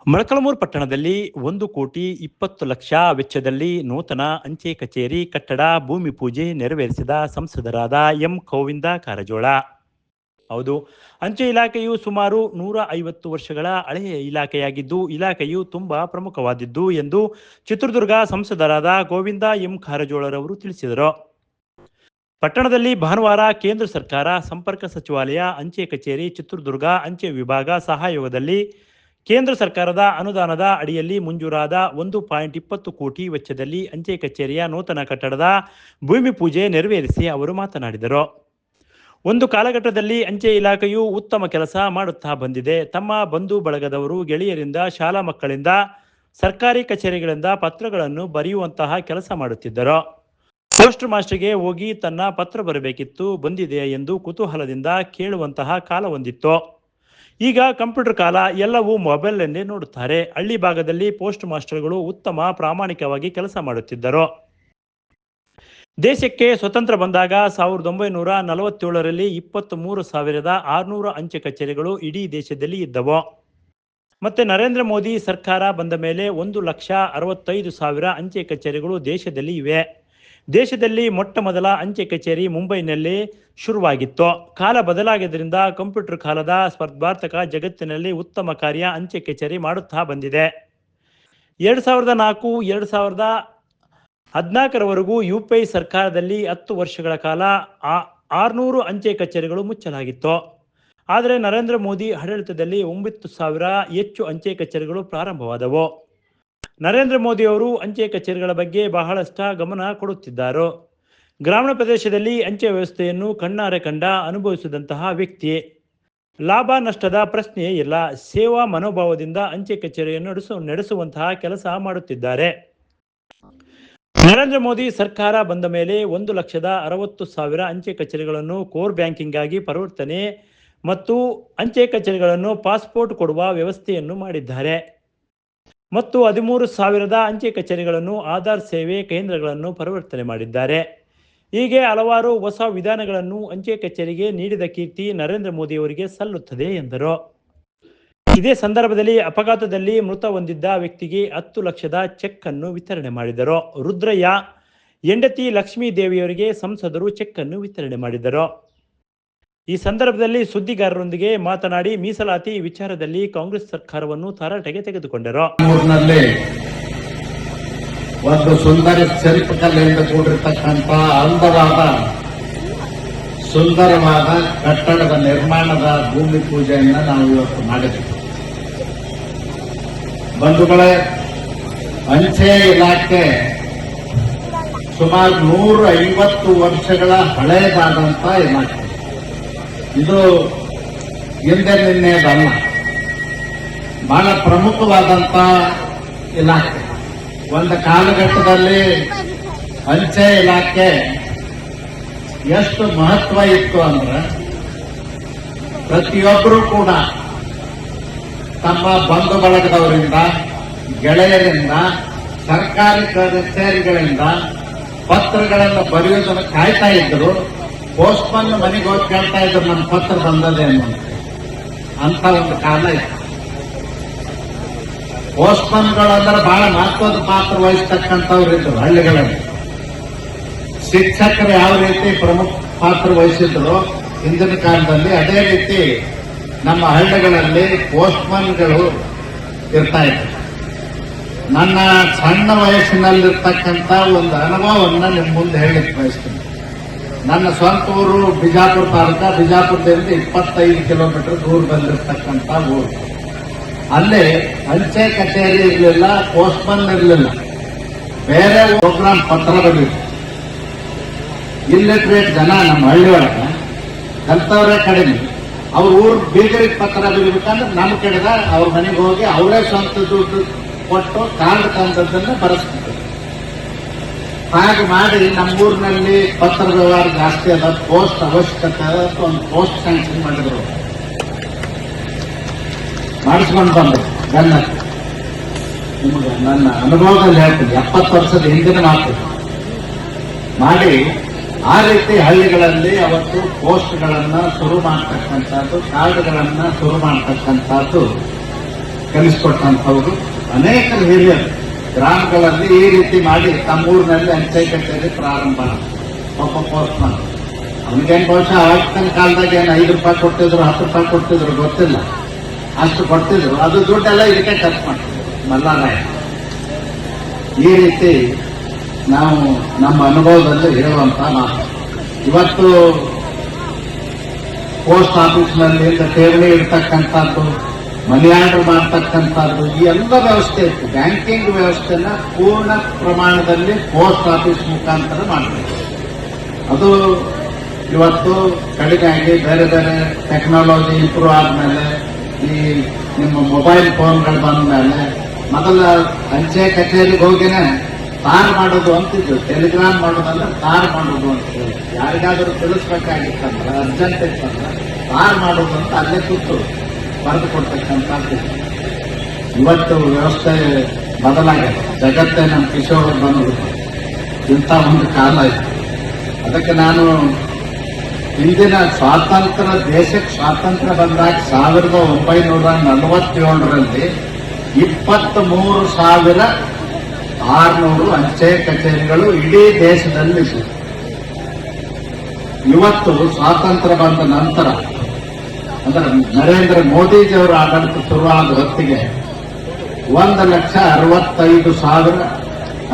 ಮೊಳಕಾಲ್ಮೂರು ಪಟ್ಟಣದಲ್ಲಿ 1,20,00,000 ವೆಚ್ಚದಲ್ಲಿ ನೂತನ ಅಂಚೆ ಕಚೇರಿ ಕಟ್ಟಡ ಭೂಮಿ ಪೂಜೆ ನೆರವೇರಿಸಿದ ಸಂಸದರಾದ ಎಂ ಗೋವಿಂದ ಕಾರಜೋಳ. ಹೌದು, ಅಂಚೆ ಇಲಾಖೆಯು ಸುಮಾರು 150 ವರ್ಷಗಳ ಹಳೆಯ ಇಲಾಖೆಯಾಗಿದ್ದು, ಇಲಾಖೆಯು ತುಂಬಾ ಪ್ರಮುಖವಾದದ್ದು ಎಂದು ಚಿತ್ರದುರ್ಗ ಸಂಸದರಾದ ಗೋವಿಂದ ಎಂ ಕಾರಜೋಳರವರು ತಿಳಿಸಿದರು. ಪಟ್ಟಣದಲ್ಲಿ ಭಾನುವಾರ ಕೇಂದ್ರ ಸರ್ಕಾರ ಸಂಪರ್ಕ ಸಚಿವಾಲಯ ಅಂಚೆ ಕಚೇರಿ ಚಿತ್ರದುರ್ಗ ಅಂಚೆ ವಿಭಾಗ ಸಹಯೋಗದಲ್ಲಿ ಕೇಂದ್ರ ಸರ್ಕಾರದ ಅನುದಾನದ ಅಡಿಯಲ್ಲಿ ಮಂಜೂರಾದ 1.20 ಕೋಟಿ ವೆಚ್ಚದಲ್ಲಿ ಅಂಚೆ ಕಚೇರಿಯ ನೂತನ ಕಟ್ಟಡದ ಭೂಮಿ ಪೂಜೆ ನೆರವೇರಿಸಿ ಅವರು ಮಾತನಾಡಿದರು. ಒಂದು ಕಾಲಘಟ್ಟದಲ್ಲಿ ಅಂಚೆ ಇಲಾಖೆಯು ಉತ್ತಮ ಕೆಲಸ ಮಾಡುತ್ತಾ ಬಂದಿದೆ. ತಮ್ಮ ಬಂಧು ಬಳಗದವರು, ಗೆಳೆಯರಿಂದ, ಶಾಲಾ ಮಕ್ಕಳಿಂದ, ಸರ್ಕಾರಿ ಕಚೇರಿಗಳಿಂದ ಪತ್ರಗಳನ್ನು ಬರೆಯುವಂತಹ ಕೆಲಸ ಮಾಡುತ್ತಿದ್ದರು. ಪೋಸ್ಟ್ ಮಾಸ್ಟರ್ಗೆ ಹೋಗಿ ತನ್ನ ಪತ್ರ ಬರಬೇಕಿತ್ತು, ಬಂದಿದೆಯಾ ಎಂದು ಕುತೂಹಲದಿಂದ ಕೇಳುವಂತಹ ಕಾಲ ಹೊಂದಿತ್ತು. ಈಗ ಕಂಪ್ಯೂಟರ್ ಕಾಲ, ಎಲ್ಲವೂ ಮೊಬೈಲ್ನಲ್ಲೇ ನೋಡುತ್ತಾರೆ. ಹಳ್ಳಿ ಭಾಗದಲ್ಲಿ ಪೋಸ್ಟ್ ಮಾಸ್ಟರ್ಗಳು ಉತ್ತಮ ಪ್ರಾಮಾಣಿಕವಾಗಿ ಕೆಲಸ ಮಾಡುತ್ತಿದ್ದರು. ದೇಶಕ್ಕೆ ಸ್ವತಂತ್ರ ಬಂದಾಗ 1947ರಲ್ಲಿ 23,600 ಅಂಚೆ ಕಚೇರಿಗಳು ಇಡೀ ದೇಶದಲ್ಲಿ ಇದ್ದವು. ಮತ್ತೆ ನರೇಂದ್ರ ಮೋದಿ ಸರ್ಕಾರ ಬಂದ ಮೇಲೆ 1,65,000 ಅಂಚೆ ಕಚೇರಿಗಳು ದೇಶದಲ್ಲಿ ಇವೆ. ದೇಶದಲ್ಲಿ ಮೊಟ್ಟ ಮೊದಲ ಅಂಚೆ ಕಚೇರಿ ಮುಂಬೈನಲ್ಲಿ ಶುರುವಾಗಿತ್ತು. ಕಾಲ ಬದಲಾಗಿದ್ದರಿಂದ ಕಂಪ್ಯೂಟರ್ ಕಾಲದ ಸ್ಪರ್ಧಾತ್ಮಕ ಜಗತ್ತಿನಲ್ಲಿ ಉತ್ತಮ ಕಾರ್ಯ ಅಂಚೆ ಕಚೇರಿ ಮಾಡುತ್ತಾ ಬಂದಿದೆ. 2004-2014ರವರೆಗೂ UPI ಸರ್ಕಾರದಲ್ಲಿ 10 ವರ್ಷಗಳ ಕಾಲ 600 ಅಂಚೆ ಕಚೇರಿಗಳು ಮುಚ್ಚಲಾಗಿತ್ತು. ಆದರೆ ನರೇಂದ್ರ ಮೋದಿ ಆಡಳಿತದಲ್ಲಿ 9,000 ಹೆಚ್ಚು ಅಂಚೆ ಕಚೇರಿಗಳು ಪ್ರಾರಂಭವಾದವು. ನರೇಂದ್ರ ಮೋದಿ ಅವರು ಅಂಚೆ ಕಚೇರಿಗಳ ಬಗ್ಗೆ ಬಹಳಷ್ಟು ಗಮನ ಕೊಡುತ್ತಿದ್ದಾರೆ. ಗ್ರಾಮೀಣ ಪ್ರದೇಶದಲ್ಲಿ ಅಂಚೆ ವ್ಯವಸ್ಥೆಯನ್ನು ಕಣ್ಣಾರೆ ಕಂಡ ಅನುಭವಿಸಿದಂತಹ ವ್ಯಕ್ತಿ. ಲಾಭ ನಷ್ಟದ ಪ್ರಶ್ನೆಯೇ ಇಲ್ಲ. ಸೇವಾ ಮನೋಭಾವದಿಂದ ಅಂಚೆ ಕಚೇರಿಯನ್ನು ನಡೆಸುವಂತಹ ಕೆಲಸ ಮಾಡುತ್ತಿದ್ದಾರೆ. ನರೇಂದ್ರ ಮೋದಿ ಸರ್ಕಾರ ಬಂದ ಮೇಲೆ 1,60,000 ಅಂಚೆ ಕಚೇರಿಗಳನ್ನು ಕೋರ್ ಬ್ಯಾಂಕಿಂಗ್ ಆಗಿ ಪರಿವರ್ತನೆ ಮತ್ತು ಅಂಚೆ ಕಚೇರಿಗಳನ್ನು ಪಾಸ್ಪೋರ್ಟ್ ಕೊಡುವ ವ್ಯವಸ್ಥೆಯನ್ನು ಮಾಡಿದ್ದಾರೆ. ಮತ್ತು 13,000 ಅಂಚೆ ಕಚೇರಿಗಳನ್ನು ಆಧಾರ್ ಸೇವೆ ಕೇಂದ್ರಗಳನ್ನು ಪರಿವರ್ತನೆ ಮಾಡಿದ್ದಾರೆ. ಹೀಗೆ ಹಲವಾರು ಹೊಸ ವಿಧಾನಗಳನ್ನು ಅಂಚೆ ಕಚೇರಿಗೆ ನೀಡಿದ ಕೀರ್ತಿ ನರೇಂದ್ರ ಮೋದಿ ಅವರಿಗೆ ಸಲ್ಲುತ್ತದೆ ಎಂದರು. ಇದೇ ಸಂದರ್ಭದಲ್ಲಿ ಅಪಘಾತದಲ್ಲಿ ಮೃತ ಹೊಂದಿದ್ದ ವ್ಯಕ್ತಿಗೆ 10 ಲಕ್ಷದ ಚೆಕ್ ಅನ್ನು ವಿತರಣೆ ಮಾಡಿದರು. ರುದ್ರಯ್ಯ ಹೆಂಡತಿ ಲಕ್ಷ್ಮೀ ದೇವಿಯವರಿಗೆ ಸಂಸದರು ಚೆಕ್ ಅನ್ನು ವಿತರಣೆ ಮಾಡಿದರು. ಈ ಸಂದರ್ಭದಲ್ಲಿ ಸುದ್ದಿಗಾರರೊಂದಿಗೆ ಮಾತನಾಡಿ ಮೀಸಲಾತಿ ವಿಚಾರದಲ್ಲಿ ಕಾಂಗ್ರೆಸ್ ಸರ್ಕಾರವನ್ನು ತರಾಟೆಗೆ ತೆಗೆದುಕೊಂಡರು. ಒಂದು ಸುಂದರ ಶಿಲ್ಪಕಲೆಯಿಂದ ಕೂಡಿರ್ತಕ್ಕಂಥ ಅಂದವಾದ ಸುಂದರವಾದ ಕಟ್ಟಡದ ನಿರ್ಮಾಣದ ಭೂಮಿ ಪೂಜೆಯನ್ನು ನಾವು ಇವತ್ತು ಮಾಡಿದ್ವಿ. ಬಂಧುಗಳೇ, ಅಂಚೆ ಇಲಾಖೆ ಸುಮಾರು 150 ವರ್ಷಗಳ ಹಳೆಯದಾದಂಥ ಇಲಾಖೆ. ಇದು ಹಿಂದೆ ನಿನ್ನೆದಲ್ಲ, ಬಹಳ ಪ್ರಮುಖವಾದಂಥ ಇಲಾಖೆ. ಒಂದು ಕಾಲಘಟ್ಟದಲ್ಲಿ ಅಂಚೆ ಇಲಾಖೆ ಎಷ್ಟು ಮಹತ್ವ ಇತ್ತು ಅಂದ್ರೆ, ಪ್ರತಿಯೊಬ್ಬರೂ ಕೂಡ ತಮ್ಮ ಬಂಧು ಬಳಗದವರಿಂದ, ಗೆಳೆಯರಿಂದ, ಸರ್ಕಾರಿ ಕಚೇರಿಗಳಿಂದ ಪತ್ರಗಳನ್ನು ಬರೆಯುವುದನ್ನು ಕಾಯ್ತಾ ಇದ್ರು. ಪೋಸ್ಟ್ಮನ್ ಮನೆಗೆ ಹೋಗಿ ಕೇಳ್ತಾ ಇದ್ರು, ನನ್ನ ಪತ್ರ ಬಂದದೇನು ಅಂತ ಒಂದು ಕಾಲ ಇತ್ತು. ಪೋಸ್ಟ್ಮನ್ಗಳಂದ್ರೆ ಬಹಳ ಮಹತ್ವದ ಪಾತ್ರ ವಹಿಸ್ತಕ್ಕಂಥವ್ರು ಇದ್ರು ಹಳ್ಳಿಗಳಲ್ಲಿ. ಶಿಕ್ಷಕರು ಯಾವ ರೀತಿ ಪ್ರಮುಖ ಪಾತ್ರ ವಹಿಸಿದ್ರು ಹಿಂದಿನ ಕಾಲದಲ್ಲಿ, ಅದೇ ರೀತಿ ನಮ್ಮ ಹಳ್ಳಿಗಳಲ್ಲಿ ಪೋಸ್ಟ್ಮನ್ಗಳು ಇರ್ತಾ ಇದ್ರು. ನನ್ನ ಸಣ್ಣ ವಯಸ್ಸಿನಲ್ಲಿರ್ತಕ್ಕಂಥ ಒಂದು ಅನುಭವವನ್ನು ನಿಮ್ಮ ಮುಂದೆ ಹೇಳಲಿಕ್ಕೆ ಬಯಸ್ತೀನಿ. ನನ್ನ ಸ್ವಂತ ಊರು ಬಿಜಾಪುರ ತಾಲೂಕ, ಬಿಜಾಪುರದಿಂದ 25 ಕಿಲೋಮೀಟರ್ ದೂರ ಬಂದಿರತಕ್ಕಂಥ ಊರು. ಅಲ್ಲೇ ಅಂಚೆ ಕಚೇರಿ ಇರಲಿಲ್ಲ, ಪೋಸ್ಟ್ಮನ್ ಇರಲಿಲ್ಲ, ಬೇರೆ ಪ್ರೋಗ್ರಾಮ್ ಪತ್ರ ಬರೀತು. ಇಲ್ಲಿಟ್ರೇಟ್ ಜನ ನಮ್ಮ ಹಳ್ಳಿ ಒಳಗೆ ಕಲ್ತವ್ರೆ ಕಡಿಮೆ. ಅವ್ರ ಊರು ಬೀಗರಿಗೆ ಪತ್ರ ಬರೀಬೇಕಂದ್ರೆ ನಮ್ಮ ಕಡೆದ ಅವ್ರ ಮನೆಗೆ ಹೋಗಿ ಅವರೇ ಸ್ವಂತ ದುಡ್ಡು ಕೊಟ್ಟು ಕಾರ್ಡ್ ತಂದದ್ದನ್ನು ಬರೆಸ್ತಿದ್ರು. ಹಾಗೆ ಮಾಡಿ ನಮ್ಮೂರಿನಲ್ಲಿ ಪತ್ರ ವ್ಯವಹಾರ ಜಾಸ್ತಿ ಅದ, ಪೋಸ್ಟ್ ಅವಶ್ಯಕತೆ ಒಂದು ಪೋಸ್ಟ್ ಸ್ಯಾಂಕ್ಷನ್ ಮಾಡಿದ್ರು, ಮಾಡಿಸ್ಕೊಂಡು ಬಂದ್ರು. ನಿಮಗೆ ನನ್ನ ಅನುಭವದಲ್ಲಿ ಹೇಳ್ತೀನಿ, 70 ವರ್ಷದ ಹಿಂದಿನ ಮಾತು ಮಾಡಿ ಆ ರೀತಿ ಹಳ್ಳಿಗಳಲ್ಲಿ ಅವತ್ತು ಪೋಸ್ಟ್ಗಳನ್ನ ಶುರು ಮಾಡತಕ್ಕಂಥದ್ದು, ಕಾರ್ಡ್ಗಳನ್ನ ಶುರು ಮಾಡತಕ್ಕಂಥದ್ದು ಕಲಿಸಿಕೊಟ್ಟಂಥವ್ರು ಅನೇಕ ಹಿರಿಯರು ಗ್ರಾಮಗಳಲ್ಲಿ ಈ ರೀತಿ ಮಾಡಿ ತಮ್ಮೂರಿನಲ್ಲಿ ಅಂಚೆ ಕಚೇರಿ ಪ್ರಾರಂಭ. ಒಬ್ಬ ಪೋಸ್ಟ್ಮನ್ ಅವನಿಗೇನು ಬಹುಶಃ ಆವತ್ತಿನ ಕಾಲದಾಗ ಏನು 5 ರೂಪಾಯಿ ಕೊಡ್ತಿದ್ರು 10 ರೂಪಾಯಿ ಕೊಡ್ತಿದ್ರು ಗೊತ್ತಿಲ್ಲ, ಅಷ್ಟು ಕೊಡ್ತಿದ್ರು. ಅದು ದುಡ್ಡೆಲ್ಲ ಇದಕ್ಕೆ ಖರ್ಚು ಮಾಡ್ತಿದ್ರು ಮಲ್ಲಾರಾಯ. ಈ ರೀತಿ ನಾವು ನಮ್ಮ ಅನುಭವದಲ್ಲಿ ಹೇಳುವಂತ ಮಾತು. ಇವತ್ತು ಪೋಸ್ಟ್ ಆಫೀಸ್ನಲ್ಲಿ ಠೇವಣಿ ಇರ್ತಕ್ಕಂಥದ್ದು, ಮನಿ ಆರ್ಡರ್ ಮಾಡ್ತಕ್ಕಂಥದ್ದು, ಈ ಎಲ್ಲ ವ್ಯವಸ್ಥೆ ಇತ್ತು. ಬ್ಯಾಂಕಿಂಗ್ ವ್ಯವಸ್ಥೆನ ಪೂರ್ಣ ಪ್ರಮಾಣದಲ್ಲಿ ಪೋಸ್ಟ್ ಆಫೀಸ್ ಮುಖಾಂತರ ಮಾಡಬೇಕು. ಅದು ಇವತ್ತು ಕಡಿಮೆ ಆಗಿ ಬೇರೆ ಬೇರೆ ಟೆಕ್ನಾಲಜಿ ಇಂಪ್ರೂವ್ ಆದ್ಮೇಲೆ, ಈ ನಿಮ್ಮ ಮೊಬೈಲ್ ಫೋನ್ಗಳು ಬಂದ ಮೇಲೆ, ಮೊದಲ ಅಂಚೆ ಕಚೇರಿಗೆ ಹೋಗಿನೇ ತಾರ್ ಮಾಡೋದು ಅಂತಿದ್ರು. ಟೆಲಿಗ್ರಾಮ್ ಮಾಡೋದಂದ್ರೆ ತಾರ್ ಮಾಡೋದು ಅಂತ ಹೇಳಿ, ಯಾರಿಗಾದರೂ ತಿಳಿಸ್ಬೇಕಾಗಿತ್ತಂದ್ರೆ ಅರ್ಜೆಂಟ್ ಇತ್ತಂದ್ರೆ ತಾರ್ ಮಾಡೋದು ಅಂತ ಅಲ್ಲೇ ಕೂತು ಬರೆದು ಕೊಡ್ತಕ್ಕಂಥದ್ದು. ಇವತ್ತು ವ್ಯವಸ್ಥೆ ಬದಲಾಗಿದೆ. ಜಗತ್ತೇ ನಮ್ಮ ಕಿಶೋರ್ ಬಂದ್ಬಿಟ್ಟು ಇಂಥ ಒಂದು ಕಾಲ ಇದೆ. ಅದಕ್ಕೆ ನಾನು ಇಂದಿನ ಸ್ವಾತಂತ್ರ್ಯ, ದೇಶಕ್ಕೆ ಸ್ವಾತಂತ್ರ್ಯ ಬಂದಾಗ 1947ರಲ್ಲಿ 23,600 ಅಂಚೆ ಕಚೇರಿಗಳು ಇಡೀ ದೇಶದಲ್ಲಿ. ಇವತ್ತು ಸ್ವಾತಂತ್ರ್ಯ ಬಂದ ನಂತರ, ಅಂದ್ರೆ ನರೇಂದ್ರ ಮೋದಿಜಿಯವರ ಆಡಳಿತ ಶುರುವಾದ ಹೊತ್ತಿಗೆ 1,65,000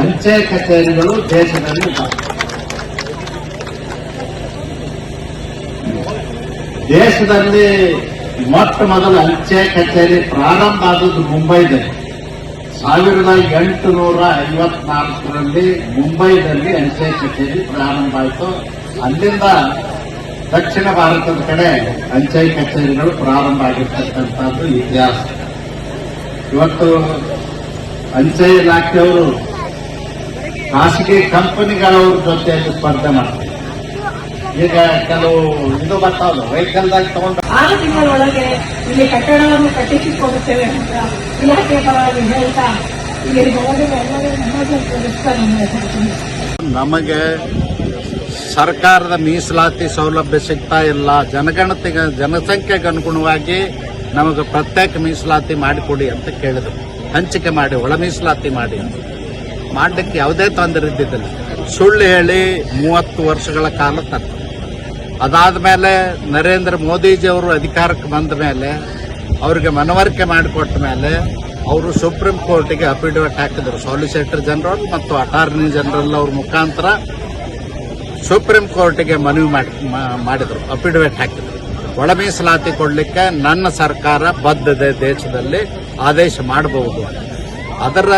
ಅಂಚೆ ಕಚೇರಿಗಳು ದೇಶದಲ್ಲಿ ಇದ್ದಾವೆ. ದೇಶದಲ್ಲಿ ಮೊಟ್ಟ ಮೊದಲ ಅಂಚೆ ಕಚೇರಿ ಪ್ರಾರಂಭ ಆದದ್ದು ಮುಂಬೈದಲ್ಲಿ 1854ರಲ್ಲಿ ಮುಂಬೈದಲ್ಲಿ ಅಂಚೆ ಕಚೇರಿ ಪ್ರಾರಂಭ ಆಯಿತು. ಅಲ್ಲಿಂದ ದಕ್ಷಿಣ ಭಾರತದ ಕಡೆ ಅಂಚೆ ಕಚೇರಿಗಳು ಪ್ರಾರಂಭ ಆಗಿರ್ತಕ್ಕಂಥದ್ದು ಇತಿಹಾಸ. ಇವತ್ತು ಅಂಚೆ ಇಲಾಖೆಯವರು ಖಾಸಗಿ ಕಂಪನಿಗಳವ್ರ ಜೊತೆಯಲ್ಲಿ ಸ್ಪರ್ಧೆ ಮಾಡ್ತಾರೆ. ಈಗ ಕೆಲವು ಇದು ಬರ್ತಾವಲ್ಲ, ವೆಹಿಕಲ್ದಾಗ ತಗೊಂಡು 6 ತಿಂಗಳೊಳಗೆ ಇಲ್ಲಿ ಕಟ್ಟಡವನ್ನು ಕಟ್ಟಿಸಿಕೊಡುತ್ತೇವೆ ಅಂತ ಇಲಾಖೆ ಪರವಾಗಿ ಹೇಳ್ತಾ ಇಲ್ಲಿ ನಮಗೆ ಸರ್ಕಾರದ ಮೀಸಲಾತಿ ಸೌಲಭ್ಯ ಸಿಗ್ತಾ ಇಲ್ಲ. ಜನಗಣತಿಗೆ ಜನಸಂಖ್ಯೆಗೆ ಅನುಗುಣವಾಗಿ ನಮಗೆ ಪ್ರತ್ಯೇಕ ಮೀಸಲಾತಿ ಮಾಡಿಕೊಡಿ ಅಂತ ಕೇಳಿದ್ರು. ಹಂಚಿಕೆ ಮಾಡಿ, ಒಳ ಮೀಸಲಾತಿ ಮಾಡಿ ಅಂತ. ಮಾಡಲಿಕ್ಕೆ ಯಾವುದೇ ತೊಂದರೆ ಇದ್ದಿದ್ದಿಲ್ಲ. ಸುಳ್ಳು ಹೇಳಿ 30 ವರ್ಷಗಳ ಕಾಲ ತಕ್ಕ. ಅದಾದ ಮೇಲೆ ನರೇಂದ್ರ ಮೋದಿಜಿಯವರು ಅಧಿಕಾರಕ್ಕೆ ಬಂದ ಮೇಲೆ, ಅವರಿಗೆ ಮನವರಿಕೆ ಮಾಡಿಕೊಟ್ಟ ಮೇಲೆ ಅವರು ಸುಪ್ರೀಂ ಕೋರ್ಟಿಗೆ ಅಫಿಡವಿಟ್ ಹಾಕಿದರು. ಸಾಲಿಸಿಟರ್ ಜನರಲ್ ಮತ್ತು ಅಟಾರ್ನಿ ಜನರಲ್ ಅವ್ರ ಮುಖಾಂತರ ಸುಪ್ರೀಂ ಕೋರ್ಟಿಗೆ ಮನವಿ ಮಾಡಿದರು, ಅಫಿಡವಿಟ್ ಹಾಕಿದರು. ಒಳ ಮೀಸಲಾತಿ ಕೊಡಲಿಕ್ಕೆ ನನ್ನ ಸರ್ಕಾರ ಬದ್ಧತೆ, ದೇಶದಲ್ಲಿ ಆದೇಶ ಮಾಡಬಹುದು. ಅದರ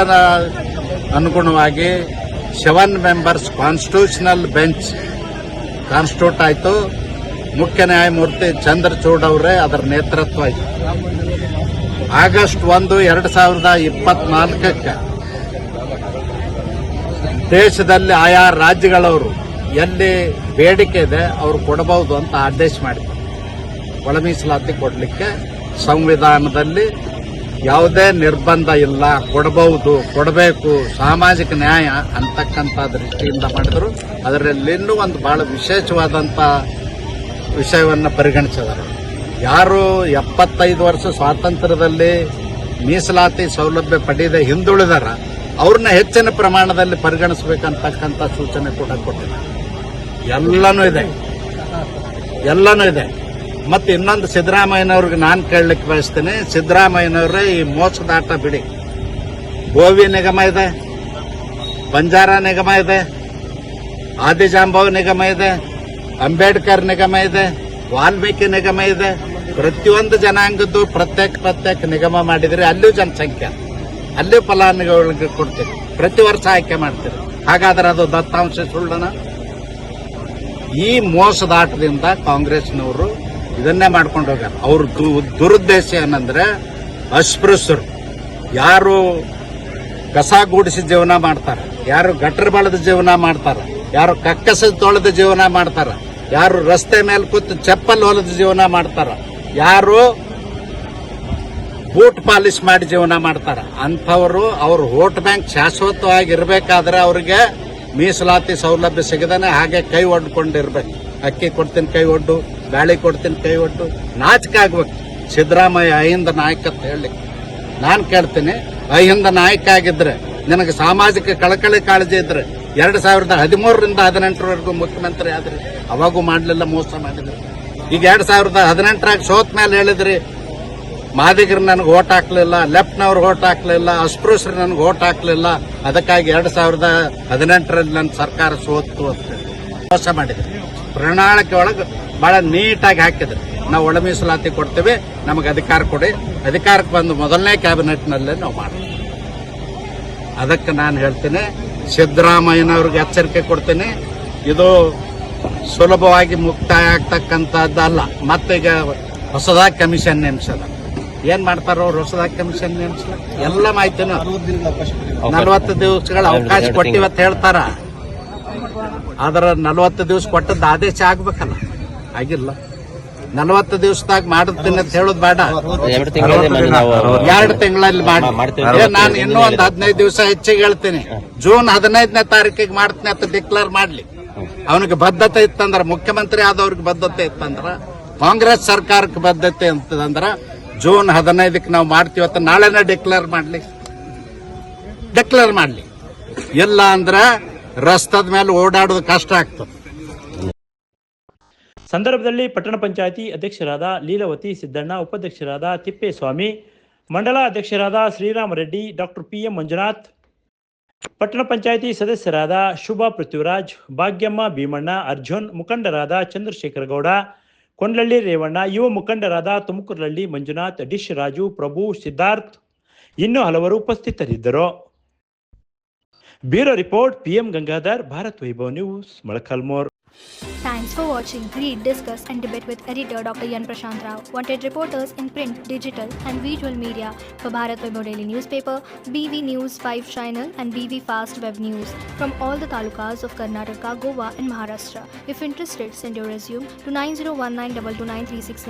ಅನುಗುಣವಾಗಿ 7 ಮೆಂಬರ್ಸ್ ಕಾನ್ಸ್ಟಿಟ್ಯೂಷನಲ್ ಬೆಂಚ್ ಕಾನ್ಸ್ಟಿಟ್ಯೂಟ್ ಆಯಿತು. ಮುಖ್ಯ ನ್ಯಾಯಮೂರ್ತಿ ಚಂದ್ರಚೂಡ್ ಅವರೇ ಅದರ ನೇತೃತ್ವ ಆಯಿತು. ಆಗಸ್ಟ್ 1, 2024 ದೇಶದಲ್ಲಿ ಆಯಾ ರಾಜ್ಯಗಳವರು ಎಲ್ಲಿ ಬೇಡಿಕೆ ಇದೆ ಅವರು ಕೊಡಬಹುದು ಅಂತ ಆದೇಶ ಮಾಡಿದ್ರು. ಒಳ ಮೀಸಲಾತಿ ಕೊಡಲಿಕ್ಕೆ ಸಂವಿಧಾನದಲ್ಲಿ ಯಾವುದೇ ನಿರ್ಬಂಧ ಇಲ್ಲ, ಕೊಡಬಹುದು, ಕೊಡಬೇಕು, ಸಾಮಾಜಿಕ ನ್ಯಾಯ ಅಂತಕ್ಕಂಥ ದೃಷ್ಟಿಯಿಂದ ಮಾಡಿದ್ರು. ಅದರಲ್ಲಿ ಇನ್ನೂ ಒಂದು ಬಹಳ ವಿಶೇಷವಾದಂಥ ವಿಷಯವನ್ನು ಪರಿಗಣಿಸಿದರು. ಯಾರು 75 ವರ್ಷ ಸ್ವಾತಂತ್ರ್ಯದಲ್ಲಿ ಮೀಸಲಾತಿ ಸೌಲಭ್ಯ ಪಡೆಯದೆ ಹಿಂದುಳಿದಾರ ಅವ್ರನ್ನ ಹೆಚ್ಚಿನ ಪ್ರಮಾಣದಲ್ಲಿ ಪರಿಗಣಿಸಬೇಕಂತಕ್ಕಂಥ ಸೂಚನೆ ಕೂಡ ಕೊಟ್ಟಿದ್ದಾರೆ. ಎಲ್ಲನೂ ಇದೆ. ಮತ್ತೆ ಇನ್ನೊಂದು ಸಿದ್ದರಾಮಯ್ಯನವ್ರಿಗೆ ನಾನು ಕೇಳಲಿಕ್ಕೆ ಬಯಸ್ತೀನಿ. ಸಿದ್ದರಾಮಯ್ಯನವರೇ ಈ ಮೋಸದಾಟ ಬಿಡಿ. ಗೋವಿ ನಿಗಮ ಇದೆ, ಬಂಜಾರ ನಿಗಮ ಇದೆ, ಆದಿಜಾಂಬವ್ ನಿಗಮ ಇದೆ, ಅಂಬೇಡ್ಕರ್ ನಿಗಮ ಇದೆ, ವಾಲ್ಮೀಕಿ ನಿಗಮ ಇದೆ. ಪ್ರತಿಯೊಂದು ಜನಾಂಗದ್ದು ಪ್ರತ್ಯೇಕ ನಿಗಮ ಮಾಡಿದ್ರೆ ಅಲ್ಲಿಯೂ ಜನಸಂಖ್ಯೆ, ಅಲ್ಲಿಯೂ ಫಲಾನುಭವಿಗಳಿಗೆ ಕೊಡ್ತೀರಿ, ಪ್ರತಿ ವರ್ಷ ಆಯ್ಕೆ ಮಾಡ್ತೀರಿ. ಹಾಗಾದ್ರೆ ಅದು ದತ್ತಾಂಶ ಸುಳ್ಳನ? ಈ ಮೋಸದಾಟದಿಂದ ಕಾಂಗ್ರೆಸ್ನವರು ಇದನ್ನೇ ಮಾಡ್ಕೊಂಡು ಹೋಗ್ಯಾರ. ಅವ್ರ ದುರುದ್ದೇಶ ಏನಂದ್ರೆ, ಅಸ್ಪೃಶ್ಯರು ಯಾರು ಕಸ ಗೂಡಿಸಿ ಜೀವನ ಮಾಡ್ತಾರೆ, ಯಾರು ಗಟ್ಟರ್ ಬಳದ ಜೀವನ ಮಾಡ್ತಾರೆ, ಯಾರು ಕಕ್ಕಸ ತೊಳೆದ ಜೀವನ ಮಾಡ್ತಾರ, ಯಾರು ರಸ್ತೆ ಮೇಲೆ ಕೂತು ಚಪ್ಪಲ್ ಹೊಲದ ಜೀವನ ಮಾಡ್ತಾರ, ಯಾರು ಬೂಟ್ ಪಾಲಿಶ್ ಮಾಡಿ ಜೀವನ ಮಾಡ್ತಾರ, ಅಂಥವರು ಅವ್ರ ವೋಟ್ ಬ್ಯಾಂಕ್ ಶಾಶ್ವತವಾಗಿ ಇರಬೇಕಾದ್ರೆ ಅವ್ರಿಗೆ ಮೀಸಲಾತಿ ಸೌಲಭ್ಯ ಸಿಗದಾನೆ ಹಾಗೆ ಕೈ ಒಡ್ಕೊಂಡಿರ್ಬೇಕು. ಅಕ್ಕಿ ಕೊಡ್ತೀನಿ ಕೈ ಒಡ್ಡು, ಬ್ಯಾಳಿ ಕೊಡ್ತೀನಿ ಕೈ ಒಡ್ಡು. ನಾಚಿಕೆ ಆಗ್ಬೇಕು ಸಿದ್ದರಾಮಯ್ಯ ಅಹಿಂದ ನಾಯಕ ಅಂತ ಹೇಳಲಿಕ್ಕೆ. ನಾನು ಕೇಳ್ತೀನಿ, ಅಹಿಂದ ನಾಯಕ ಆಗಿದ್ರೆ, ನಿನಗೆ ಸಾಮಾಜಿಕ ಕಳಕಳಿ ಕಾಳಜಿ ಇದ್ರೆ 2013ರಿಂದ 18ರವರೆಗೂ ಮುಖ್ಯಮಂತ್ರಿ ಆದ್ರಿ, ಅವಾಗೂ ಮಾಡಲಿಲ್ಲ, ಮೋಸ ಮಾಡಿದ್ರಿ. ಈಗ 2018ರಾಗ ಸೋತ್ ಮೇಲೆ ಹೇಳಿದ್ರಿ ಮಾದಿಗರು ನನಗೆ ಓಟ್ ಹಾಕ್ಲಿಲ್ಲ, ಲೆಫ್ಟ್ನವ್ರು ಓಟ್ ಹಾಕ್ಲಿಲ್ಲ, ಅಸ್ಪೃಶ್ಯರು ನನಗೆ ಓಟ್ ಹಾಕ್ಲಿಲ್ಲ, ಅದಕ್ಕಾಗಿ 2018ರಲ್ಲಿ ನನ್ನ ಸರ್ಕಾರ ಸೋತು ಅಂತ ಮೋಸ ಮಾಡಿದ್ರಿ. ಪ್ರಣಾಳಿಕೆ ಒಳಗೆ ಬಹಳ ನೀಟಾಗಿ ಹಾಕಿದ್ರಿ, ನಾವು ಒಳ ಮೀಸಲಾತಿ ಕೊಡ್ತೀವಿ, ನಮಗೆ ಅಧಿಕಾರ ಕೊಡಿ, ಅಧಿಕಾರಕ್ಕೆ ಬಂದು ಮೊದಲನೇ ಕ್ಯಾಬಿನೆಟ್ನಲ್ಲೇ ನಾವು ಮಾಡ್ತೀವಿ. ಅದಕ್ಕೆ ನಾನು ಹೇಳ್ತೀನಿ, ಸಿದ್ದರಾಮಯ್ಯನವ್ರಿಗೆ ಎಚ್ಚರಿಕೆ ಕೊಡ್ತೀನಿ, ಇದು ಸುಲಭವಾಗಿ ಮುಕ್ತಾಯ ಆಗ್ತಕ್ಕಂಥದ್ದಲ್ಲ. ಮತ್ತೀಗ ಹೊಸದಾಗಿ ಕಮಿಷನ್ ನೇಮಿಸಲ್ಲ. ಏನ್ ಮಾಡ್ತಾರೋ ಅವ್ರು ಹೊಸದಾಗಿ ಕಮಿಷನ್ ನೇಮಿಸಲ್ಲ, ಎಲ್ಲ ಮಾಹಿತಿನೂ 40 ದಿವಸಗಳ ಅವಕಾಶ ಕೊಟ್ಟಿವತ್ತ ಹೇಳ್ತಾರ. ಆದ್ರ 40 ದಿವಸ ಕೊಟ್ಟದ್ದು ಆದೇಶ ಆಗ್ಬೇಕಲ್ಲ, ಆಗಿಲ್ಲ. 40 ದಿವಸದಾಗ ಮಾಡುತ್ತೀನಿ ಅಂತ ಹೇಳೋದು ಬೇಡ, 2 ತಿಂಗಳಲ್ಲಿ ಮಾಡಿ. ನಾನು ಇನ್ನೂ ಒಂದು 15 ದಿವಸ ಹೆಚ್ಚಿಗೆ ಹೇಳ್ತೀನಿ. ಜೂನ್ 15ನೇ ತಾರೀಕಿಗೆ ಮಾಡ್ತೀನಿ ಅಂತ ಡಿಕ್ಲೇರ್ ಮಾಡ್ಲಿ. ಅವನಿಗೆ ಬದ್ಧತೆ ಇತ್ತಂದ್ರ, ಮುಖ್ಯಮಂತ್ರಿ ಆದವ್ರಿಗೆ ಬದ್ಧತೆ ಇತ್ತಂದ್ರ, ಕಾಂಗ್ರೆಸ್ ಸರ್ಕಾರಕ್ಕೆ ಬದ್ಧತೆ ಅಂತಂದ್ರ ಜೂನ್ 15ಕ್ಕೆ ನಾವು ಮಾಡ್ತೀವತ್ತ ನಾಳೆನೇ ಡಿಕ್ಲೇರ್ ಮಾಡ್ಲಿ. ಇಲ್ಲ ಅಂದ್ರ ರಸ್ತದ ಮೇಲೆ ಓಡಾಡೋದು ಕಷ್ಟ ಆಗ್ತದೆ. ಸಂದರ್ಭದಲ್ಲಿ ಪಟ್ಟಣ ಪಂಚಾಯಿತಿ ಅಧ್ಯಕ್ಷರಾದ ಲೀಲಾವತಿ ಸಿದ್ದಣ್ಣ, ಉಪಾಧ್ಯಕ್ಷರಾದ ತಿಪ್ಪೇಸ್ವಾಮಿ, ಮಂಡಲ ಅಧ್ಯಕ್ಷರಾದ ಶ್ರೀರಾಮರೆಡ್ಡಿ, ಡಾಕ್ಟರ್ PM ಮಂಜುನಾಥ್, ಪಟ್ಟಣ ಪಂಚಾಯಿತಿ ಸದಸ್ಯರಾದ ಶುಭಾ ಪೃಥ್ವಿರಾಜ್, ಭಾಗ್ಯಮ್ಮ ಭೀಮಣ್ಣ, ಅರ್ಜುನ್, ಮುಖಂಡರಾದ ಚಂದ್ರಶೇಖರ ಗೌಡ, ಕೊಂಡ್ಲಳ್ಳಿ ರೇವಣ್ಣ, ಯುವ ಮುಖಂಡರಾದ ತುಮಕೂರಳ್ಳಿ ಮಂಜುನಾಥ್, ಡಿಶ್ ರಾಜು, ಪ್ರಭು, ಸಿದ್ಧಾರ್ಥ್, ಇನ್ನೂ ಹಲವರು ಉಪಸ್ಥಿತರಿದ್ದರು. Bureau report PM Gangadhar, Bharath Vaibhav news, Molakalmuru. Thanks for watching. Read, discuss and debate with editor Dr. Yan Prashant Rao. Wanted reporters in print, digital and visual media for Bharat Vaibhav Daily Newspaper, BV News 5 Channel and BV Fast Web News from all the talukas of Karnataka, Goa and Maharashtra. If interested, send your resume to 9019229369.